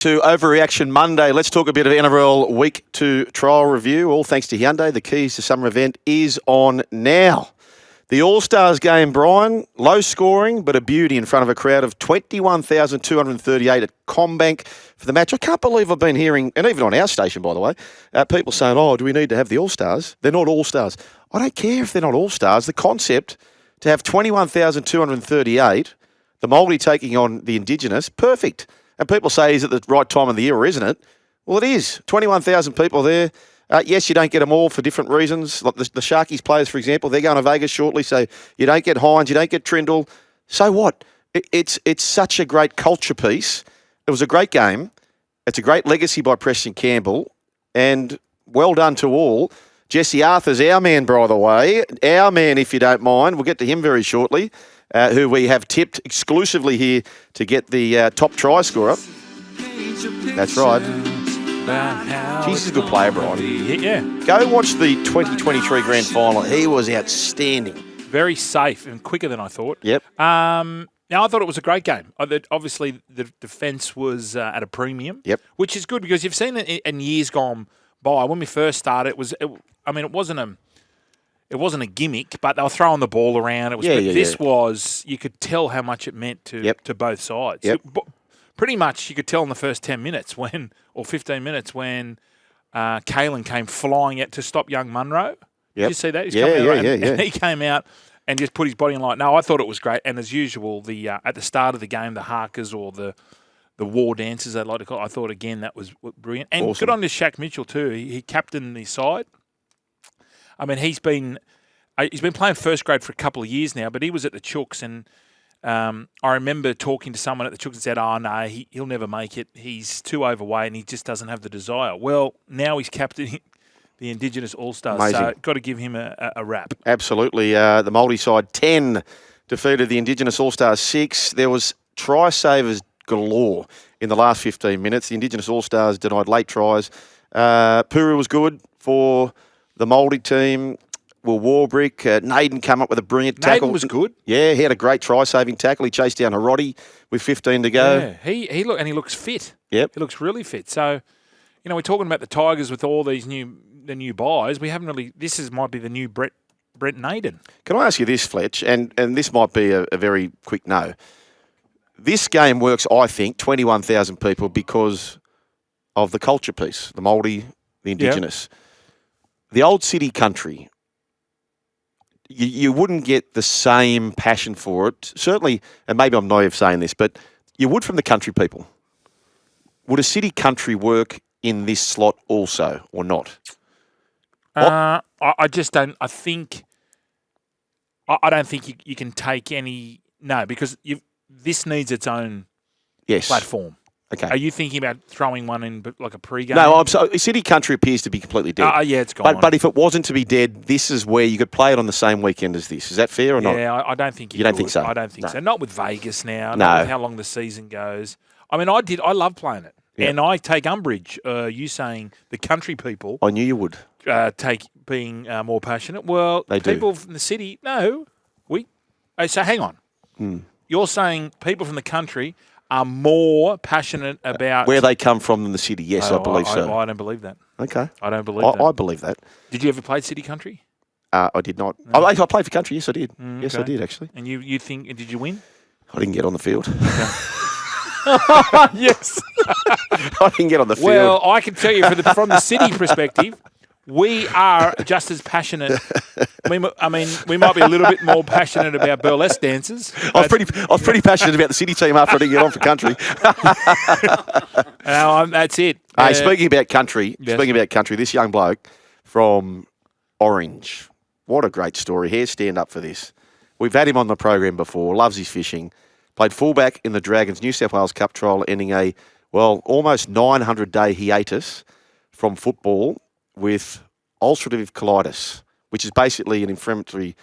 To Overreaction Monday, let's talk a bit of NRL Week 2 trial review. All thanks to Hyundai. The keys to summer event is on now. The All-Stars game, Brian, low scoring, but a beauty in front of a crowd of 21,238 at CommBank for the match. I can't believe I've been hearing, and even on our station, by the way, people saying, oh, do we need to have the All-Stars? They're not All-Stars. I don't care if they're not All-Stars. The concept to have 21,238, the Māori taking on the Indigenous, perfect. And people say, is it the right time of the year or isn't it? Well, it is. 21,000 people there. Yes, you don't get them all for different reasons. Like the Sharkies players, for example, they're going to Vegas shortly, so you don't get Hines, you don't get Trindle. So what? It's such a great culture piece. It was a great game. It's a great legacy by Preston Campbell. And well done to all. Jesse Arthur's our man, by the way. Our man, if you don't mind. We'll get to him very shortly. Who we have tipped exclusively here to get the top try scorer. That's right. He's a good player, Brian. Yeah. Go watch the 2023 Grand Final. He was outstanding. Very safe and quicker than I thought. Yep. Now, I thought it was a great game. Obviously, the defence was at a premium. Yep. Which is good because you've seen it in years gone by. When we first started, it wasn't a gimmick, but they were throwing the ball around. It was. This was, you could tell how much it meant to both sides. Yep. Pretty much, you could tell in the first 10 minutes or 15 minutes when Kalen came flying out to stop young Munro. Did you see that? He's yeah. He came out and just put his body in line. No, I thought it was great. And as usual, at the start of the game, the Harkers or the war dancers, they'd like to call it, I thought, again, that was brilliant. And awesome. Good on to Shaq Mitchell, too. He captained the side. I mean, he's been playing first grade for a couple of years now, but he was at the Chooks, and I remember talking to someone at the Chooks and said, oh, no, he'll never make it. He's too overweight and he just doesn't have the desire. Well, now he's captaining the Indigenous All-Stars, amazing. So got to give him a rap. Absolutely. The Māori side, 10 defeated the Indigenous All-Stars 6. There was try-savers galore in the last 15 minutes. The Indigenous All-Stars denied late tries. Puru was good for the Māori team. Will Warbrick, Naden come up with a brilliant tackle. Naden was good. Yeah, he had a great try-saving tackle. He chased down Harodi with 15 to go. Yeah, he looks fit. Yep. He looks really fit. So, we're talking about the Tigers with all these the new buys. We haven't really. Might be the new Brent Naden. Can I ask you this, Fletch? And this might be a very quick no. This game works, I think, 21,000 people because of the culture piece, the Māori, the Indigenous. Yep. The old city country, you wouldn't get the same passion for it. Certainly, and maybe I'm naive saying this, but you would from the country people. Would a city country work in this slot also or not? I just don't. I don't think you can take any. No, because this needs its own platform. Okay. Are you thinking about throwing one in like a pre-game? No, City Country appears to be completely dead. Yeah, it's gone. But if it wasn't to be dead, this is where you could play it on the same weekend as this. Is that fair or not? Yeah, I don't think you don't think so. I don't think so. Not with Vegas now. No. Not with how long the season goes. I mean, I love playing it. Yep. And I take umbrage, you saying the country people. I knew you would. Take being more passionate. Well, people from the city, no. So hang on. You're saying people from the country are more passionate about where they come from than the city. Yes, I believe so. I don't believe that. Okay. I don't believe that. I believe that. Did you ever play city country? I did not. No. I played for country. Yes, I did. Yes, I did, actually. And you think, did you win? I didn't get on the field. Okay. Yes. I didn't get on the field. Well, I can tell you from the city perspective, we are just as passionate. I mean, we might be a little bit more passionate about burlesque dancers. I was pretty passionate about the city team after I didn't get on for country. That's it. Hey, speaking about country, this young bloke from Orange, what a great story. Hair stand up for this. We've had him on the program before, loves his fishing, played fullback in the Dragons New South Wales Cup trial, ending almost 900-day hiatus from football with ulcerative colitis, which is basically an inflammatory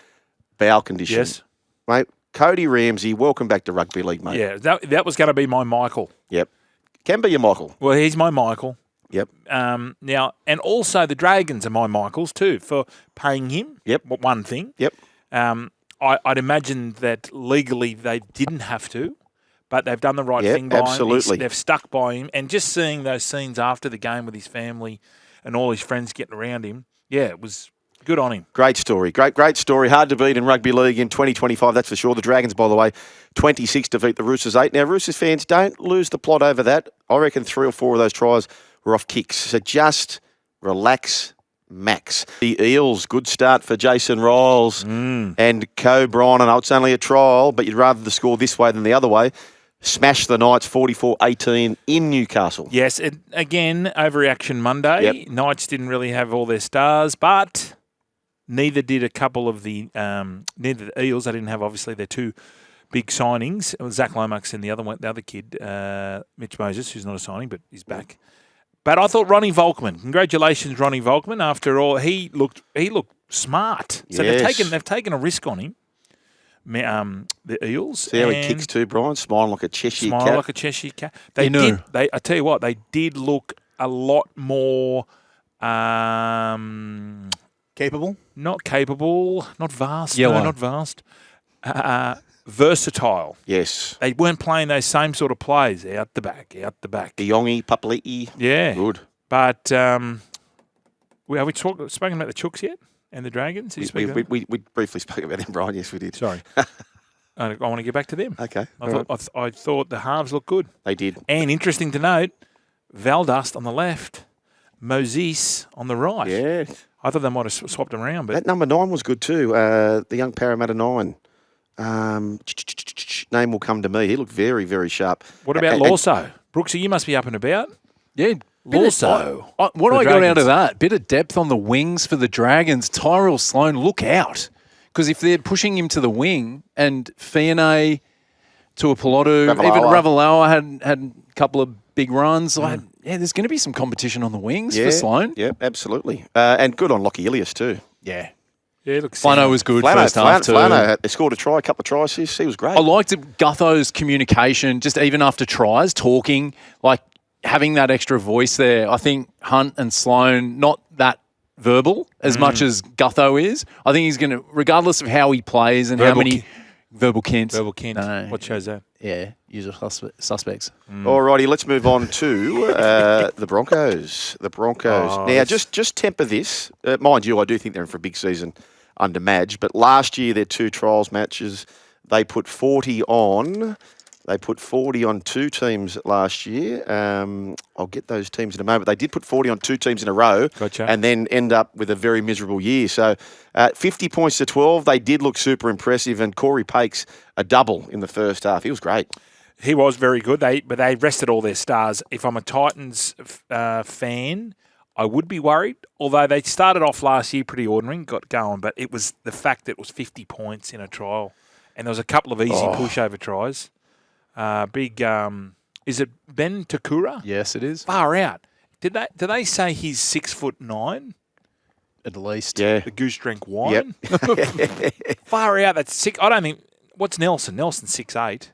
bowel condition. Yes. Mate, Cody Ramsey, welcome back to rugby league, mate. Yeah, that was going to be my Michael. Yep. Can be your Michael. Well, he's my Michael. Yep. Now, and also the Dragons are my Michaels too for paying him. Yep. One thing. Yep. I'd imagine that legally they didn't have to, but they've done the right Yep, thing by absolutely. him. They've stuck by him. And just seeing those scenes after the game with his family and all his friends getting around him, it was good on him. Great story. Great story. Hard to beat in rugby league in 2025, that's for sure. The Dragons, by the way, 26 defeat the Roosters 8. Now, Roosters fans, don't lose the plot over that. I reckon 3 or 4 of those tries were off kicks. So just relax, Max. The Eels, good start for Jason Riles and Co Bryan. I know it's only a trial, but you'd rather the score this way than the other way. Smashed the Knights 44-18 in Newcastle. Yes, and again, overreaction Monday. Yep. Knights didn't really have all their stars, but neither did a couple of the neither the Eels. They didn't have obviously their 2 big signings. It was Zach Lomax and the other kid, Mitch Moses, who's not a signing but he's back. But I thought Ronnie Volkman. Congratulations, Ronnie Volkman. After all, he looked smart. So Yes. they've taken a risk on him. The Eels. See how he kicks too, Brian? Smiling like a Cheshire cat. Smile like a Cheshire cat. I tell you what, they did look a lot more Capable? not capable, not vast. Yellow. No, not vast. Versatile. Yes. They weren't playing those same sort of plays out the back. Giongi, Papali'i. Yeah. Good. But have we spoken about the Chooks yet and the Dragons? Did you speak about them? We briefly spoke about them, Brian. Yes, we did. Sorry. I want to get back to them. Okay. I thought the halves looked good. They did. And interesting to note, Valdust on the left, Moses on the right. Yeah. I thought they might have swapped them around, but That number 9 was good too. The young Parramatta 9. Name will come to me. He looked very, very sharp. what about Lawso? Brooksy, you must be up and about. Yeah. Lawso. What I got Dragons. out of that, bit of depth on the wings for the Dragons. Tyrell Sloan, look out. Because if they're pushing him to the wing and Fiona to a Pilotu, even Ravalawa had a couple of big runs, there's going to be some competition on the wings for Sloan. Yeah, absolutely. And good on Lockie Ilias too. Yeah. Yeah, looks Flano was good first half too. Flano scored a try, a couple of tries. He was great. I liked Gutho's communication, just even after tries, talking, like having that extra voice there. I think Hunt and Sloan, not that verbal as much as Gutho is. I think he's going to, regardless of how he plays and how many... Verbal Kent. Verbal Kent. No. What shows that? Yeah, usual suspects. All righty, let's move on to the Broncos. The Broncos. Now, just temper this. Mind you, I do think they're in for a big season under Madge, but last year, their 2 trials matches, they put 40 on. They put 40 on 2 teams last year. I'll get those teams in a moment. They did put 40 on 2 teams in a row and then end up with a very miserable year. So 50 points to 12, they did look super impressive. And Corey Pakes, a double in the first half. He was great. He was very good. But they rested all their stars. If I'm a Titans fan, I would be worried. Although they started off last year pretty ordinary, got going. But it was the fact that it was 50 points in a trial. And there was a couple of easy pushover tries. Is it Ben Takura? Yes, it is. Far out. Did they say he's 6'9"? At least. Yeah. The goose drank wine? Yep. Far out. That's sick. I don't think. What's Nelson? Nelson's 6'8".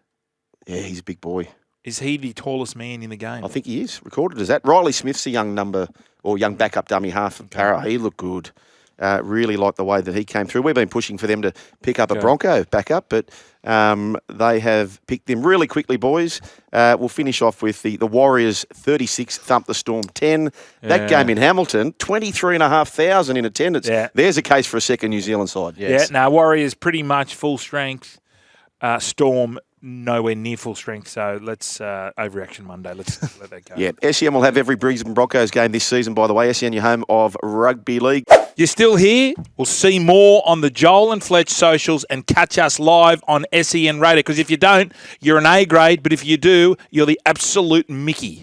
Yeah, he's a big boy. Is he the tallest man in the game? I think he is. Recorded as that. Riley Smith's a young backup dummy half of Para. He looked good. Really like the way that he came through. We've been pushing for them to pick up a Bronco backup, but they have picked them really quickly, boys. We'll finish off with the Warriors 36 thump the Storm 10. That game in Hamilton, 23,500 in attendance. Yeah. There's a case for a second New Zealand side. Yes. Yeah, no, Warriors pretty much full strength. Storm nowhere near full strength, so let's overreaction Monday. Let's let that go. Yeah, SEN will have every Brisbane Broncos game this season, by the way. SEN, your home of rugby league. You're still here? We'll see more on the Joel and Fletch socials and catch us live on SEN Radio, because if you don't, you're an A grade, but if you do, you're the absolute Mickey.